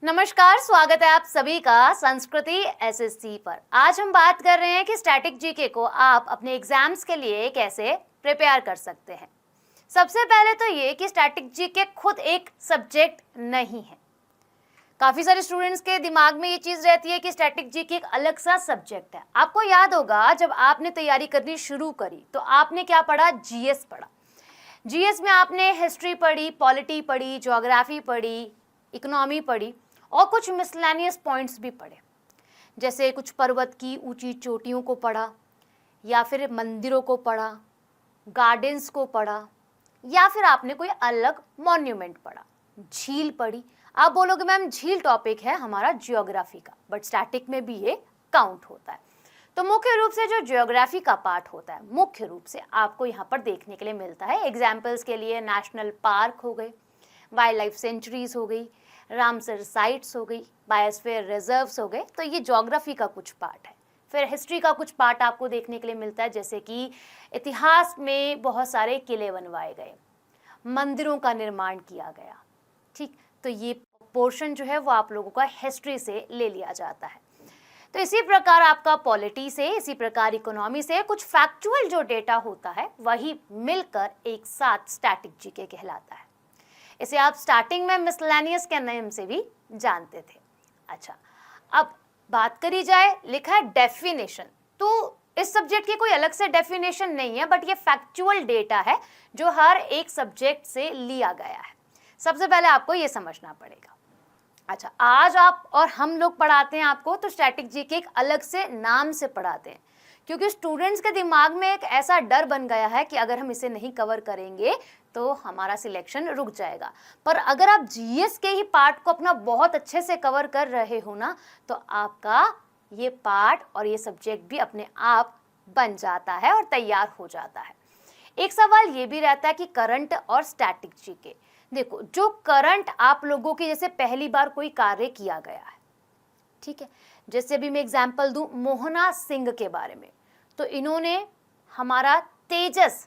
नमस्कार, स्वागत है आप सभी का संस्कृति एसएससी पर। आज हम बात कर रहे हैं कि स्टैटिक जीके को आप अपने एग्जाम्स के लिए कैसे प्रिपेयर कर सकते हैं। सबसे पहले तो ये कि स्टैटिक जीके खुद एक सब्जेक्ट नहीं है। काफ़ी सारे स्टूडेंट्स के दिमाग में ये चीज़ रहती है कि स्टैटिक जीके एक अलग सा सब्जेक्ट है। आपको याद होगा जब आपने तैयारी करनी शुरू करी तो आपने क्या पढ़ा? जीएस पढ़ा। जीएस में आपने हिस्ट्री पढ़ी, पॉलिटी पढ़ी, ज्योग्राफी पढ़ी, इकोनॉमी पढ़ी और कुछ मिसलेनियस पॉइंट्स भी पढ़े, जैसे कुछ पर्वत की ऊंची चोटियों को पढ़ा या फिर मंदिरों को पढ़ा, गार्डन्स को पढ़ा या फिर आपने कोई अलग मॉन्यूमेंट पढ़ा, झील पढ़ी। आप बोलोगे मैम झील टॉपिक है हमारा ज्योग्राफी का, बट स्टैटिक में भी ये काउंट होता है। तो मुख्य रूप से जो ज्योग्राफी का पार्ट होता है मुख्य रूप से आपको यहाँ पर देखने के लिए मिलता है। एग्जाम्पल्स के लिए नेशनल पार्क हो गए, वाइल्ड लाइफ सेंचुरीज हो गई, रामसर साइट्स हो गई, बायोस्फीयर रिजर्व्स हो गए, तो ये ज्योग्राफी का कुछ पार्ट है। फिर हिस्ट्री का कुछ पार्ट आपको देखने के लिए मिलता है, जैसे कि इतिहास में बहुत सारे किले बनवाए गए, मंदिरों का निर्माण किया गया। ठीक, तो ये पोर्शन जो है वो आप लोगों का हिस्ट्री से ले लिया जाता है। तो इसी प्रकार आपका पॉलिटी से, इसी प्रकार इकोनॉमी से कुछ फैक्चुअल जो डेटा होता है वही मिलकर एक साथ स्टैटिक जीके कहलाता है। इसे आप स्टार्टिंग में मिसलेनियस के नाम से भी जानते थे। अच्छा, अब बात करी जाए, लिखा है डेफिनेशन, तो इस सब्जेक्ट की कोई अलग से डेफिनेशन नहीं है, बट ये फैक्चुअल डेटा है जो हर एक सब्जेक्ट से लिया गया है। सबसे पहले आपको ये समझना पड़ेगा। अच्छा, आज आप और हम लोग पढ़ाते हैं आपको तो स्टैटिक जीके एक अलग से नाम से पढ़ाते हैं, क्योंकि स्टूडेंट्स के दिमाग में एक ऐसा डर बन गया है कि अगर हम इसे नहीं कवर करेंगे तो हमारा सिलेक्शन रुक जाएगा। पर अगर आप जीएस के ही पार्ट को अपना बहुत अच्छे से कवर कर रहे हो ना, तो आपका ये पार्ट और ये सब्जेक्ट भी अपने आप बन जाता है और तैयार हो जाता है। एक सवाल ये भी रहता है कि करंट और स्टैटिक जीके। देखो, जो करंट आप लोगों की जैसे पहली बार कोई कार्य किया गया है, ठीक है, जैसे अभी मैं एग्जाम्पल दूं मोहना सिंह के बारे में, तो इन्होंने हमारा तेजस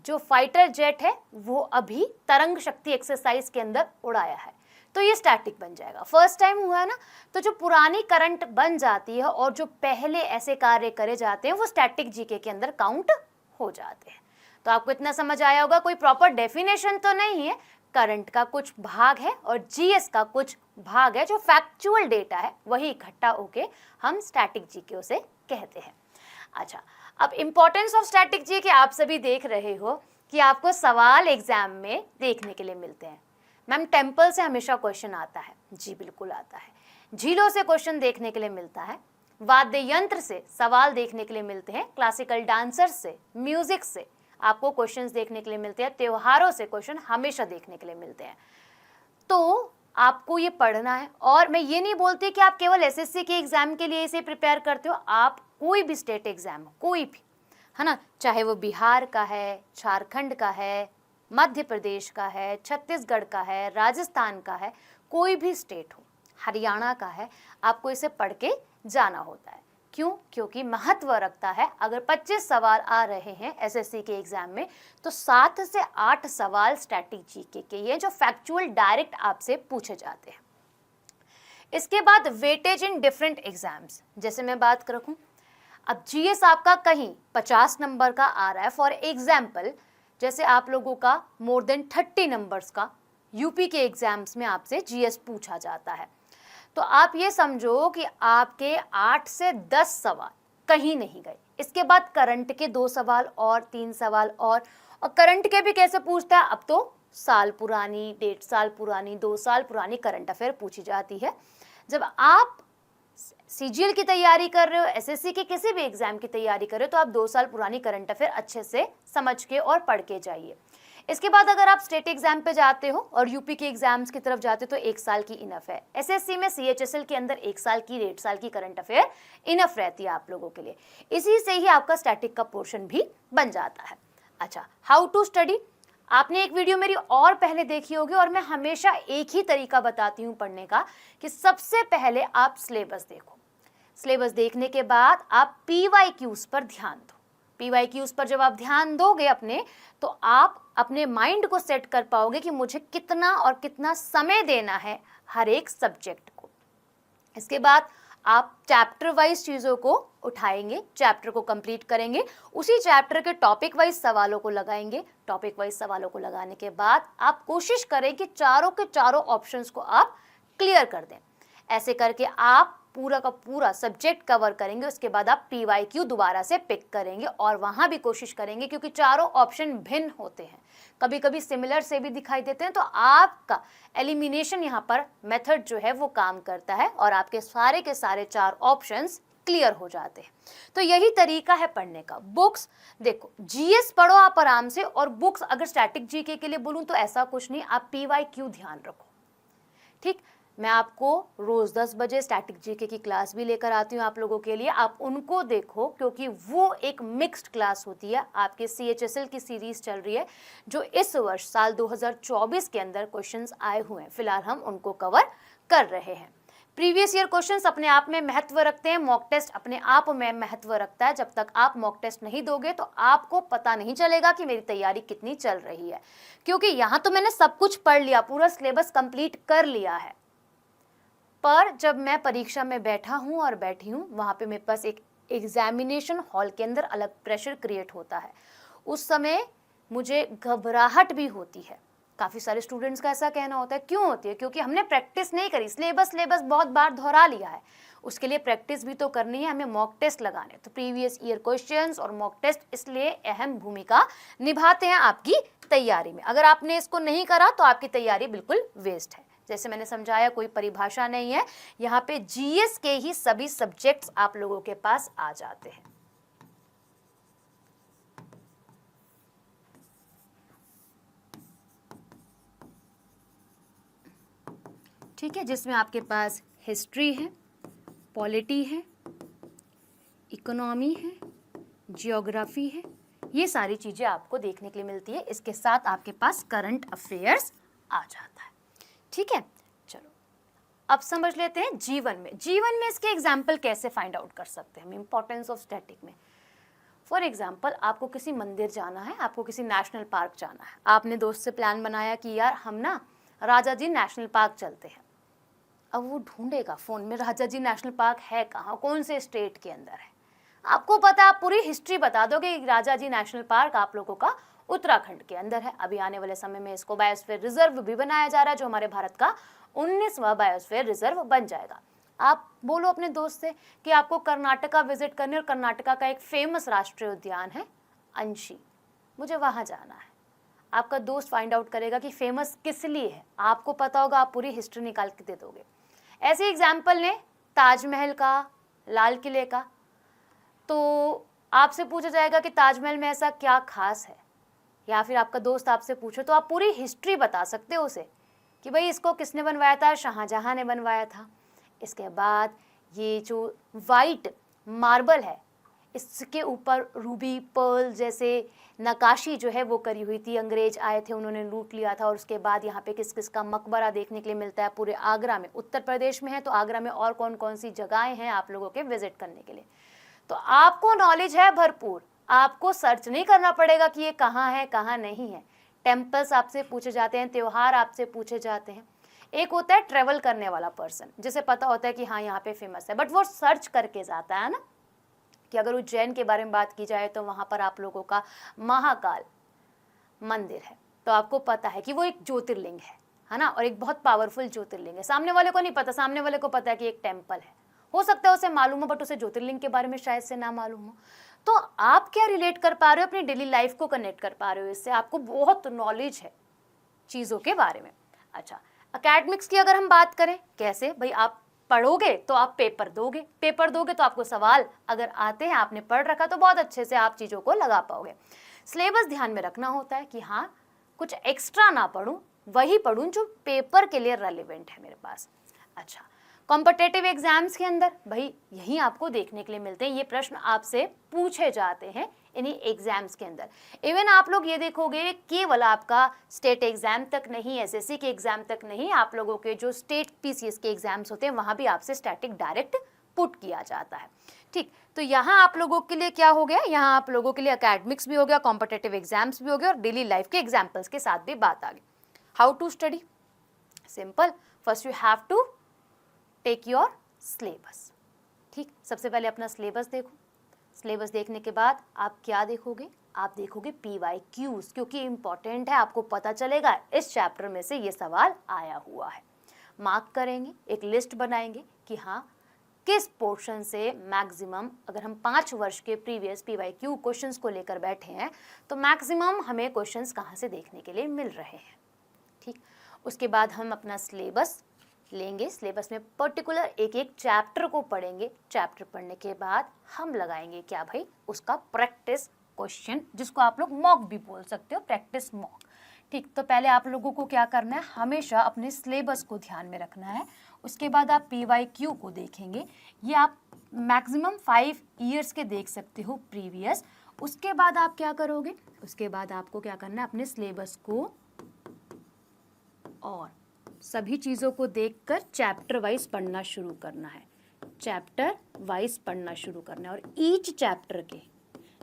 जो फाइटर जेट है वो अभी तरंग शक्ति एक्सरसाइज के अंदर उड़ाया है, तो ये स्टैटिक बन जाएगा। फर्स्ट टाइम हुआ है ना, तो जो पुरानी करंट बन जाती है और जो पहले ऐसे कार्य करे जाते हैं वो स्टैटिक जीके के अंदर काउंट हो जाते हैं। तो आपको इतना समझ आया होगा, कोई प्रॉपर डेफिनेशन तो नहीं है, करंट का कुछ भाग है और जीएस का कुछ भाग है, जो फैक्चुअल डेटा है वही इकट्ठा होके हम स्टैटिक जीके उसे कहते हैं। अच्छा, अब इंपॉर्टेंस ऑफ स्टैटिक जीके आप सभी देख रहे हो कि आपको सवाल एग्जाम में देखने के लिए मिलते हैं। मैम टेम्पल से हमेशा क्वेश्चन आता है, जी बिल्कुल आता है। झीलों से क्वेश्चन देखने के लिए मिलता है, वाद्य यंत्र से सवाल देखने के लिए मिलते हैं, क्लासिकल डांसर्स से, म्यूजिक से आपको क्वेश्चंस देखने के लिए मिलते हैं, त्योहारों से क्वेश्चन हमेशा देखने के लिए मिलते हैं। तो आपको ये पढ़ना है, और मैं ये नहीं बोलती कि आप केवल एसएससी के एग्जाम के लिए इसे प्रिपेयर करते हो, आप कोई भी स्टेट एग्जाम कोई भी, है ना, चाहे वो बिहार का है, झारखंड का है, मध्य प्रदेश का है, छत्तीसगढ़ का है, राजस्थान का है, कोई भी स्टेट हो, हरियाणा का है, आपको इसे पढ़ के जाना होता है। क्यों? क्योंकि महत्व रखता है। अगर 25 सवाल आ रहे हैं एसएससी के एग्जाम में, तो 7 से 8 सवाल स्टैटिक जीके के ये जो फैक्चुअल डायरेक्ट आपसे पूछे जाते हैं। इसके बाद वेटेज इन डिफरेंट एग्जाम्स, जैसे मैं बात करूँ, अब जीएस आपका कहीं 50 नंबर का आ रहा है, फॉर एग्जाम्पल जैसे आप लोगों का मोर देन 30 नंबर्स का यूपी के एग्जाम्स में आपसे जीएस पूछा जाता है, तो आप ये समझो कि आपके 8 से 10 सवाल कहीं नहीं गए। इसके बाद करंट के 2 सवाल और 3 सवाल और करंट के भी कैसे पूछता है, अब तो साल पुरानी, 1.5 साल पुरानी, 2 साल पुरानी करंट अफेयर पूछी जाती है। जब आप सीजीएल की तैयारी कर रहे हो, एसएससी के किसी भी एग्जाम की तैयारी कर रहे हो, तो आप 2 साल पुरानी करंट अफेयर अच्छे से समझ के और पढ़ के जाइए। इसके बाद अगर आप स्टेट एग्जाम पे जाते हो और यूपी के एग्जाम्स की तरफ जाते हो तो 1 साल की इनफ है। एसएससी में सीएचएसएल के अंदर 1 साल की, 1.5 साल की करंट अफेयर इनफ रहती है आप लोगों के लिए। इसी से ही आपका स्टैटिक का पोर्शन भी बन जाता है। अच्छा, हाउ टू स्टडी, आपने एक वीडियो मेरी और पहले देखी होगी, और मैं हमेशा एक ही तरीका बताती हूँ पढ़ने का कि सबसे पहले आप सिलेबस देखो। सिलेबस देखने के बाद आप पीवाईक्यूज पर ध्यान दो। PYQs पर जब आप ध्यान दोगे अपने, तो आप अपने माइंड को सेट कर पाओगे कि मुझे कितना और कितना समय देना है हर एक सब्जेक्ट को। इसके बाद आप चैप्टर वाइज चीज़ों को उठाएंगे, चैप्टर को कंप्लीट करेंगे, उसी चैप्टर के टॉपिक वाइज सवालों को लगाएंगे। टॉपिक वाइज सवालों को लगाने के बाद आप कोशिश करें कि चारों के चारों ऑप्शंस को आप क्लियर कर दें। ऐसे करके आप पूरा का पूरा सब्जेक्ट कवर करेंगे। उसके बाद आप PYQ दोबारा से पिक करेंगे और वहाँ भी कोशिश करेंगे, क्योंकि चारों ऑप्शन भिन्न होते हैं, कभी कभी सिमिलर से भी दिखाई देते हैं, तो आपका एलिमिनेशन यहाँ पर मेथड जो है वो काम करता है और आपके सारे के सारे 4 ऑप्शंस क्लियर हो जाते हैं। तो यही तरीका है पढ़ने का। बुक्स देखो, GS पढ़ो आप आराम से, और बुक्स अगर स्टैटिक GK के लिए बोलूँ तो ऐसा कुछ नहीं, आप PYQ ध्यान रखो। ठीक, मैं आपको रोज 10 बजे स्टैटिक GK की क्लास भी लेकर आती हूँ आप लोगों के लिए, आप उनको देखो, क्योंकि वो एक मिक्स्ड क्लास होती है। आपके CHSL की सीरीज चल रही है, जो इस वर्ष साल 2024 के अंदर क्वेश्चंस आए हुए हैं, फिलहाल हम उनको कवर कर रहे हैं। प्रीवियस ईयर क्वेश्चंस अपने आप में महत्व रखते हैं, मॉक टेस्ट अपने आप में महत्व रखता है। जब तक आप मॉक टेस्ट नहीं दोगे तो आपको पता नहीं चलेगा कि मेरी तैयारी कितनी चल रही है, क्योंकि यहाँ तो मैंने सब कुछ पढ़ लिया, पूरा सिलेबस कंप्लीट कर लिया है, पर जब मैं परीक्षा में बैठा हूँ और बैठी हूँ, वहाँ पे मेरे पास एक एग्जामिनेशन हॉल के अंदर अलग प्रेशर क्रिएट होता है। उस समय मुझे घबराहट भी होती है। काफ़ी सारे स्टूडेंट्स का ऐसा कहना होता है, क्यों होती है? क्योंकि हमने प्रैक्टिस नहीं करी, सिलेबस बहुत बार दोहरा लिया है, उसके लिए प्रैक्टिस भी तो करनी है, हमें मॉक टेस्ट लगाने। तो प्रीवियस ईयर क्वेश्चंस और मॉक टेस्ट इसलिए अहम भूमिका निभाते हैं आपकी तैयारी में। अगर आपने इसको नहीं करा तो आपकी तैयारी बिल्कुल वेस्ट है। जैसे मैंने समझाया, कोई परिभाषा नहीं है, यहाँ पे GS के ही सभी सब्जेक्ट्स आप लोगों के पास आ जाते हैं। ठीक है, जिसमें आपके पास हिस्ट्री है, पॉलिटी है, इकोनॉमी है, जियोग्राफी है, ये सारी चीज़ें आपको देखने के लिए मिलती है। इसके साथ आपके पास करंट अफेयर्स आ जाता है। ठीक है, चलो अब समझ लेते हैं जीवन में इसके एग्जाम्पल कैसे फाइंड आउट कर सकते हैं हम, इंपॉर्टेंस ऑफ स्टैटिक में। फॉर एग्जाम्पल, आपको किसी मंदिर जाना है, आपको किसी नेशनल पार्क जाना है, आपने दोस्त से प्लान बनाया कि यार हम ना राजा जी नेशनल पार्क चलते हैं। अब वो ढूंढेगा फ़ोन में राजा जी नेशनल पार्क है कहाँ, कौन से स्टेट के अंदर है। आपको पता, आप पूरी हिस्ट्री बता दोगे कि राजा जी नेशनल पार्क आप लोगों का उत्तराखंड के अंदर है। अभी आने वाले समय में इसको बायोस्फीयर रिजर्व भी बनाया जा रहा है, जो हमारे भारत का 19वां बायोस्फीयर रिजर्व बन जाएगा। आप बोलो अपने दोस्त से कि आपको कर्नाटका विजिट करने, और कर्नाटका का एक फेमस राष्ट्रीय उद्यान है अंशी, मुझे वहाँ जाना है। आपका दोस्त फाइंड आउट करेगा कि फेमस किस लिए है, आपको पता होगा, आप पूरी हिस्ट्री निकाल के दे दोगे। ऐसे एग्जाम्पल ने ताजमहल का, लाल किले का, तो आपसे पूछा जाएगा कि ताजमहल में ऐसा क्या खास है, या फिर आपका दोस्त आपसे पूछे तो आप पूरी हिस्ट्री बता सकते हो उसे कि भाई इसको किसने बनवाया था, शाहजहां ने बनवाया था। इसके बाद ये जो वाइट मार्बल है, इसके ऊपर रूबी पर्ल जैसे नक्काशी जो है वो करी हुई थी, अंग्रेज आए थे, उन्होंने लूट लिया था। और उसके बाद यहाँ पे किस किस का मकबरा देखने के लिए मिलता है पूरे आगरा में, उत्तर प्रदेश में है तो आगरा में और कौन कौन सी जगहें हैं आप लोगों के विजिट करने के लिए। तो आपको नॉलेज है भरपूर, आपको सर्च नहीं करना पड़ेगा कि ये कहाँ है कहाँ नहीं है। टेम्पल्स आपसे पूछे जाते हैं, त्यौहार आपसे पूछे जाते हैं। एक होता है ट्रेवल करने वाला पर्सन, जिसे पता होता है कि हाँ यहाँ पे फेमस है, बट वो सर्च करके जाता है ना, कि अगर उज्जैन के बारे में बात की जाए तो वहाँ पर आप लोगों का महाकाल मंदिर है, तो आपको पता है कि वो एक ज्योतिर्लिंग है ना, और एक बहुत पावरफुल ज्योतिर्लिंग है। सामने वाले को नहीं पता, सामने वाले को पता है कि एक टेम्पल है, हो सकता है उसे मालूम हो, बट उसे ज्योतिर्लिंग के बारे में शायद से ना मालूम हो। तो आप क्या रिलेट कर पा रहे हो, अपनी डेली लाइफ को कनेक्ट कर पा रहे हो, इससे आपको बहुत नॉलेज है चीज़ों के बारे में। अच्छा, एकेडमिक्स की अगर हम बात करें, कैसे भाई, आप पढ़ोगे तो आप पेपर दोगे तो आपको सवाल अगर आते हैं, आपने पढ़ रखा, तो बहुत अच्छे से आप चीज़ों को लगा पाओगे। सिलेबस ध्यान में रखना होता है कि हाँ कुछ एक्स्ट्रा ना पढ़ूं, वही पढ़ूं जो पेपर के लिए रेलिवेंट है मेरे पास। अच्छा, कॉम्पिटिटिव एग्जाम्स के अंदर भाई यही आपको देखने के लिए मिलते हैं, ये प्रश्न आपसे पूछे जाते हैं इन्हीं एग्जाम्स के अंदर। इवन आप लोग ये देखोगे, केवल आपका स्टेट एग्जाम तक नहीं, एसएससी के एग्जाम तक नहीं, आप लोगों के जो स्टेट पीसीएस के एग्जाम्स होते हैं वहाँ भी आपसे स्टैटिक डायरेक्ट पुट किया जाता है। ठीक, तो यहाँ आप लोगों के लिए क्या हो गया, यहाँ आप लोगों के लिए एकेडमिक्स भी हो गया, कॉम्पिटिटिव एग्जाम्स भी हो गया और डेली लाइफ के एग्जाम्पल्स के साथ भी बात आ गई। How to study, simple, first you have to take your syllabus. ठीक, सबसे पहले अपना सिलेबस देखो। सिलेबस देखने के बाद आप क्या देखोगे, आप देखोगे PYQs, क्योंकि इंपॉर्टेंट है, आपको पता चलेगा इस चैप्टर में से ये सवाल आया हुआ है। मार्क करेंगे, एक लिस्ट बनाएंगे कि हाँ किस पोर्शन से मैक्सिमम, अगर हम 5 वर्ष के प्रीवियस PYQ क्वेश्चंस को लेकर बैठे हैं तो मैक्सिमम हमें क्वेश्चंस कहाँ से देखने के लिए मिल रहे हैं। ठीक, उसके बाद हम अपना सिलेबस लेंगे, सिलेबस में पर्टिकुलर एक एक चैप्टर को पढ़ेंगे। चैप्टर पढ़ने के बाद हम लगाएंगे क्या भाई, उसका प्रैक्टिस क्वेश्चन, जिसको आप लोग मॉक भी बोल सकते हो, प्रैक्टिस मॉक। ठीक, तो पहले आप लोगों को क्या करना है, हमेशा अपने सिलेबस को ध्यान में रखना है। उसके बाद आप PYQ को देखेंगे, ये आप मैक्सिमम 5 ईयर्स के देख सकते हो प्रीवियस। उसके बाद आप क्या करोगे, उसके बाद आपको क्या करना है, अपने सिलेबस को और सभी चीज़ों को देखकर चैप्टर वाइज पढ़ना शुरू करना है, चैप्टर वाइज पढ़ना शुरू करना है। और ईच चैप्टर के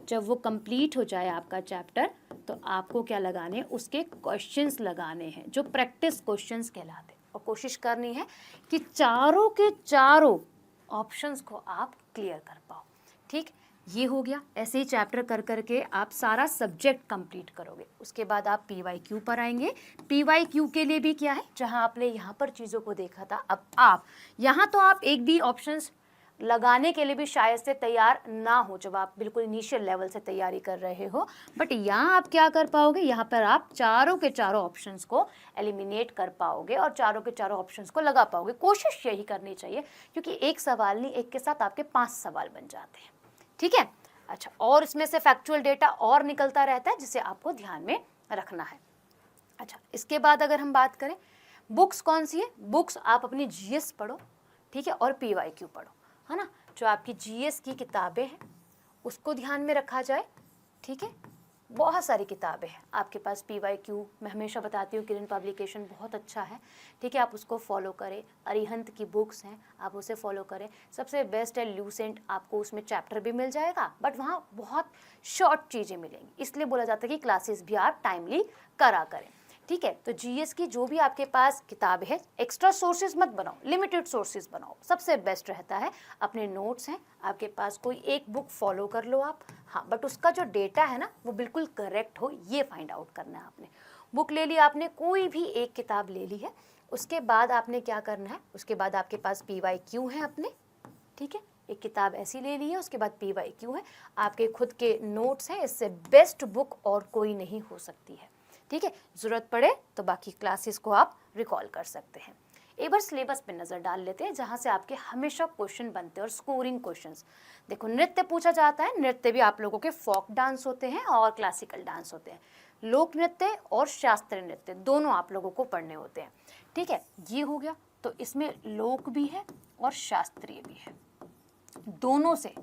जब वो कंप्लीट हो जाए आपका चैप्टर, तो आपको क्या लगाने हैं, उसके क्वेश्चंस लगाने हैं जो प्रैक्टिस क्वेश्चंस कहलाते हैं। और कोशिश करनी है कि चारों के चारों ऑप्शंस को आप क्लियर कर पाओ। ठीक, ये हो गया। ऐसे ही चैप्टर कर करके आप सारा सब्जेक्ट कंप्लीट करोगे। उसके बाद आप PYQ पर आएंगे। PYQ के लिए भी क्या है, जहां आपने यहाँ पर चीज़ों को देखा था, अब आप यहाँ तो आप एक भी ऑप्शंस लगाने के लिए भी शायद से तैयार ना हो जब आप बिल्कुल इनिशियल लेवल से तैयारी कर रहे हो, बट यहाँ आप क्या कर पाओगे, यहाँ पर आप चारों के चारों ऑप्शंस को एलिमिनेट कर पाओगे और चारों के चारों ऑप्शंस को लगा पाओगे। कोशिश यही करनी चाहिए, क्योंकि एक सवाल नहीं, एक के साथ आपके 5 सवाल बन जाते हैं। ठीक है, अच्छा, और इसमें से फैक्चुअल डेटा और निकलता रहता है जिसे आपको ध्यान में रखना है। अच्छा, इसके बाद अगर हम बात करें बुक्स कौन सी है, बुक्स आप अपनी GS पढ़ो, ठीक है, और PYQ पढ़ो, है ना। जो आपकी GS की किताबें हैं उसको ध्यान में रखा जाए। ठीक है, बहुत सारी किताबें हैं आपके पास। PYQ मैं हमेशा बताती हूँ, किरण पब्लिकेशन बहुत अच्छा है। ठीक है, आप उसको फॉलो करें। अरिहंत की बुक्स हैं, आप उसे फॉलो करें। सबसे बेस्ट है ल्यूसेंट, आपको उसमें चैप्टर भी मिल जाएगा, बट वहाँ बहुत शॉर्ट चीज़ें मिलेंगी, इसलिए बोला जाता है कि क्लासेस भी आप टाइमली करा करें। ठीक है, तो GS की जो भी आपके पास किताब है, एक्स्ट्रा सोर्सेज मत बनाओ, लिमिटेड सोर्सेज बनाओ, सबसे बेस्ट रहता है। अपने नोट्स हैं आपके पास, कोई एक बुक फॉलो कर लो आप, हाँ, बट उसका जो डेटा है ना वो बिल्कुल करेक्ट हो, ये फाइंड आउट करना है आपने। बुक ले ली आपने, कोई भी एक किताब ले ली है, उसके बाद आपने क्या करना है, उसके बाद आपके पास PYQ है अपने। ठीक है, एक किताब ऐसी ले ली है, उसके बाद PYQ है, आपके खुद के नोट्स हैं, इससे बेस्ट बुक और कोई नहीं हो सकती है। ठीक है, ज़रूरत पड़े तो बाकी क्लासेस को आप रिकॉल कर सकते हैं। एक बार सिलेबस पे नज़र डाल लेते हैं, जहाँ से आपके हमेशा क्वेश्चन बनते हैं और स्कोरिंग क्वेश्चंस। देखो, नृत्य पूछा जाता है, नृत्य भी आप लोगों के फोक डांस होते हैं और क्लासिकल डांस होते हैं। लोक नृत्य और शास्त्रीय नृत्य दोनों आप लोगों को पढ़ने होते हैं। ठीक है, ये हो गया। तो इसमें लोक भी है और शास्त्रीय भी है, दोनों से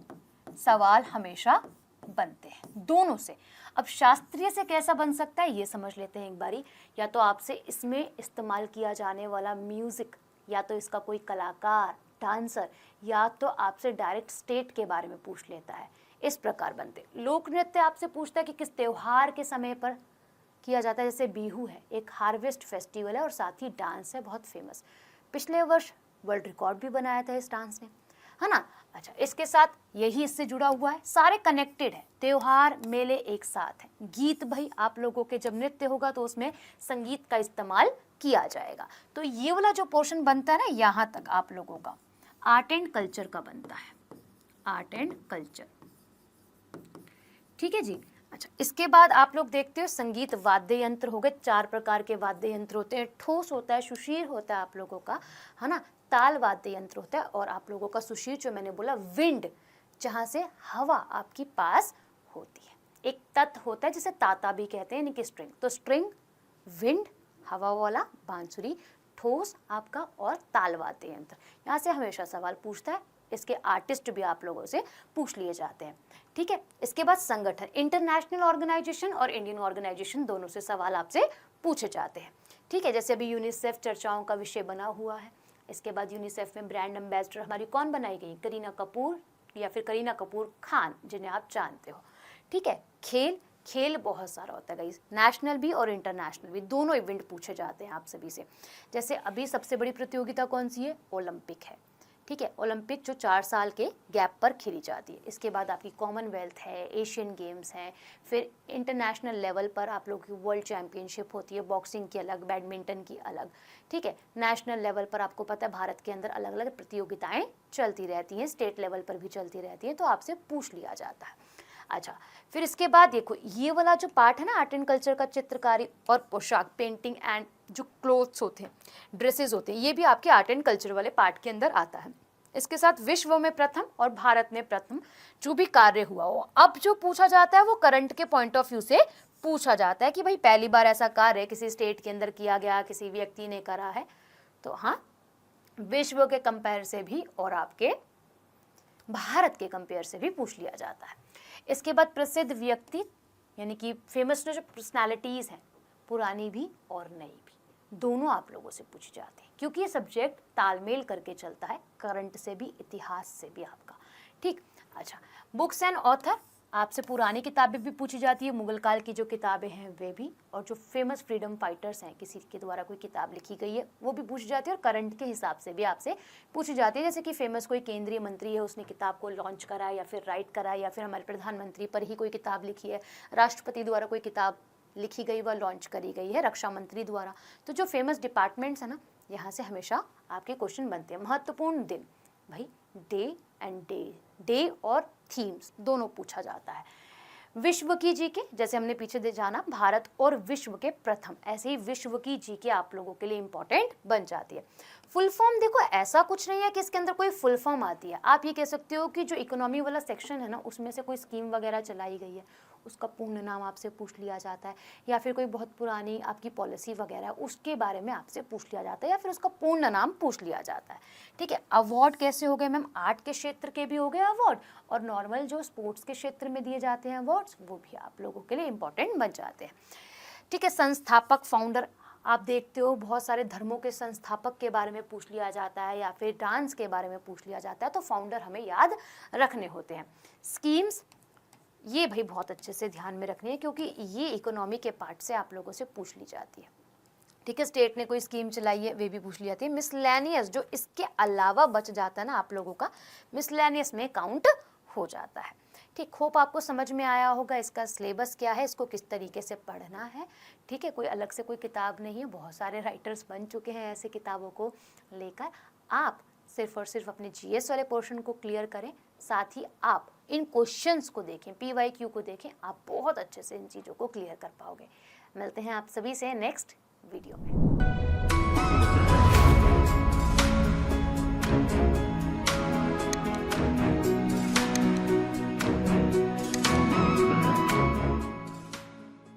सवाल हमेशा बनते हैं, दोनों से। अब शास्त्रीय से कैसा बन सकता है ये समझ लेते हैं एक बारी। या तो आपसे इसमें इस्तेमाल किया जाने वाला म्यूज़िक, या तो इसका कोई कलाकार, डांसर, या तो आपसे डायरेक्ट स्टेट के बारे में पूछ लेता है। इस प्रकार बनते। लोक नृत्य आपसे पूछता है कि किस त्यौहार के समय पर किया जाता है, जैसे बिहू है, एक हार्वेस्ट फेस्टिवल है और साथ ही डांस है बहुत फेमस। पिछले वर्ष वर्ल्ड रिकॉर्ड भी बनाया था इस डांस ने, है ना। अच्छा, इसके साथ यही इससे जुड़ा हुआ है, सारे कनेक्टेड है, त्योहार मेले एक साथ हैं। गीत भाई आप लोगों के जब नृत्य होगा तो उसमें संगीत का इस्तेमाल किया जाएगा। तो ये वाला जो पोर्शन बनता है ना, यहाँ तक आप लोगों का आर्ट एंड कल्चर का बनता है, आर्ट एंड कल्चर। ठीक है जी। अच्छा, इसके बाद आप लोग देखते हो संगीत वाद्य यंत्र हो गए। 4 प्रकार के वाद्य यंत्र होते हैं, ठोस होता है, सुशीर होता है आप लोगों का, है ना, ताल वाद्य यंत्र होता है, और आप लोगों का सुशीर जो मैंने बोला विंड, जहाँ से हवा आपकी पास होती है। एक तत्व होता है जिसे ताता भी कहते हैं, यानी कि स्ट्रिंग। तो स्ट्रिंग, विंड, हवा वाला, बांसुरी, ठोस आपका, और ताल वाद्य यंत्र। यहाँ से हमेशा सवाल पूछता है, इसके आर्टिस्ट भी आप लोगों से पूछ लिए जाते हैं। ठीक है, इसके बाद संगठन, इंटरनेशनल ऑर्गेनाइजेशन और इंडियन ऑर्गेनाइजेशन, दोनों से सवाल आपसे पूछे जाते हैं। ठीक है, जैसे अभी यूनिसेफ चर्चाओं का विषय बना हुआ है, इसके बाद यूनिसेफ में ब्रांड एम्बेसडर हमारी कौन बनाई गई, करीना कपूर या फिर करीना कपूर खान, जिन्हें आप जानते हो। ठीक है, खेल बहुत सारा होता है गाइस, नेशनल भी और इंटरनेशनल भी, दोनों इवेंट पूछे जाते हैं आप सभी से। जैसे अभी सबसे बड़ी प्रतियोगिता कौन सी है, ओलंपिक है। ठीक है, ओलंपिक जो 4 साल के गैप पर खेली जाती है। इसके बाद आपकी कॉमनवेल्थ है, एशियन गेम्स हैं, फिर इंटरनेशनल लेवल पर आप लोगों की वर्ल्ड चैम्पियनशिप होती है, बॉक्सिंग की अलग, बैडमिंटन की अलग। ठीक है, नेशनल लेवल पर आपको पता है भारत के अंदर अलग अलग प्रतियोगिताएं चलती रहती हैं, स्टेट लेवल पर भी चलती रहती हैं, तो आपसे पूछ लिया जाता है। अच्छा, फिर इसके बाद देखो ये वाला जो पार्ट है ना, आर्ट एंड कल्चर का, चित्रकारी और पोशाक, पेंटिंग एंड जो क्लोथ्स होते हैं, ड्रेसेस होते हैं, ये भी आपके आर्ट एंड कल्चर वाले पार्ट के अंदर आता है। इसके साथ विश्व में प्रथम और भारत में प्रथम जो भी कार्य हुआ हो, अब जो पूछा जाता है वो करंट के पॉइंट ऑफ व्यू से पूछा जाता है कि भाई पहली बार ऐसा कार्य किसी स्टेट के अंदर किया गया, किसी व्यक्ति ने करा है, तो हाँ विश्व के कंपेयर से भी और आपके भारत के कंपेयर से भी पूछ लिया जाता है। इसके बाद प्रसिद्ध व्यक्ति यानी कि फेमस जो पर्सनालिटीज़ हैं, पुरानी भी और नई भी, दोनों आप लोगों से पूछी जाती है, क्योंकि ये सब्जेक्ट तालमेल करके चलता है, करंट से भी इतिहास से भी आपका। ठीक, अच्छा, बुक्स एंड ऑथर, आपसे पुरानी किताबें भी पूछी जाती है, मुगल काल की जो किताबें हैं वे भी, और जो फेमस फ्रीडम फाइटर्स हैं, किसी के द्वारा कोई किताब लिखी गई है वो भी पूछी जाती है, और करंट के हिसाब से भी आपसे पूछी जाती है। जैसे कि फेमस कोई केंद्रीय मंत्री है, उसने किताब को लॉन्च करा या फिर राइट करा, या फिर हमारे प्रधानमंत्री पर ही कोई किताब लिखी है, राष्ट्रपति द्वारा कोई किताब लिखी गई व लॉन्च करी गई है, रक्षा मंत्री द्वारा। तो जो फेमस डिपार्टमेंट्स है ना, यहाँ से हमेशा आपके क्वेश्चन बनते हैं। महत्वपूर्ण दिन, भाई डे एंड डे और थीम्स दोनों पूछा जाता है। विश्व की जीके, जैसे हमने पीछे जाना, भारत और विश्व के प्रथम, ऐसे ही विश्व की जीके आप लोगों के लिए इंपॉर्टेंट बन जाती है। फुल फॉर्म देखो, ऐसा कुछ नहीं है कि इसके अंदर कोई फुल फॉर्म आती है। आप ये कह सकते हो कि जो इकोनॉमी वाला सेक्शन है ना, उसमें से कोई स्कीम वगैरह चलाई गई है, उसका पूर्ण नाम आपसे पूछ लिया जाता है, या फिर कोई बहुत पुरानी आपकी पॉलिसी वगैरह उसके बारे में आपसे पूछ लिया जाता है, या फिर उसका पूर्ण नाम पूछ लिया जाता है। ठीक है, अवार्ड कैसे हो गए मैम, आर्ट के क्षेत्र के भी हो गए अवार्ड, और नॉर्मल जो स्पोर्ट्स के क्षेत्र में दिए जाते हैं अवार्ड्स, वो भी आप लोगों के लिए इंपॉर्टेंट बन जाते हैं। ठीक है, संस्थापक, फाउंडर, आप देखते हो बहुत सारे धर्मों के संस्थापक के बारे में पूछ लिया जाता है, या फिर डांस के बारे में पूछ लिया जाता है, तो फाउंडर हमें याद रखने होते हैं। स्कीम्स, ये भाई बहुत अच्छे से ध्यान में रखनी है, क्योंकि ये इकोनॉमी के पार्ट से आप लोगों से पूछ ली जाती है। ठीक है, स्टेट ने कोई स्कीम चलाई है, वे भी पूछ ली जाती है। मिसलेनियस, जो इसके अलावा बच जाता है ना आप लोगों का, मिसलेनियस में काउंट हो जाता है। ठीक, होप आपको समझ में आया होगा इसका सिलेबस क्या है, इसको किस तरीके से पढ़ना है। ठीक है, कोई अलग से कोई किताब नहीं है, बहुत सारे राइटर्स बन चुके हैं ऐसे किताबों को लेकर। आप सिर्फ और सिर्फ अपने जीएस वाले पोर्शन को क्लियर करें, साथ ही आप इन क्वेश्चंस को देखें, PYQ को देखें, आप बहुत अच्छे से इन चीज़ों को क्लियर कर पाओगे। मिलते हैं आप सभी से नेक्स्ट वीडियो में।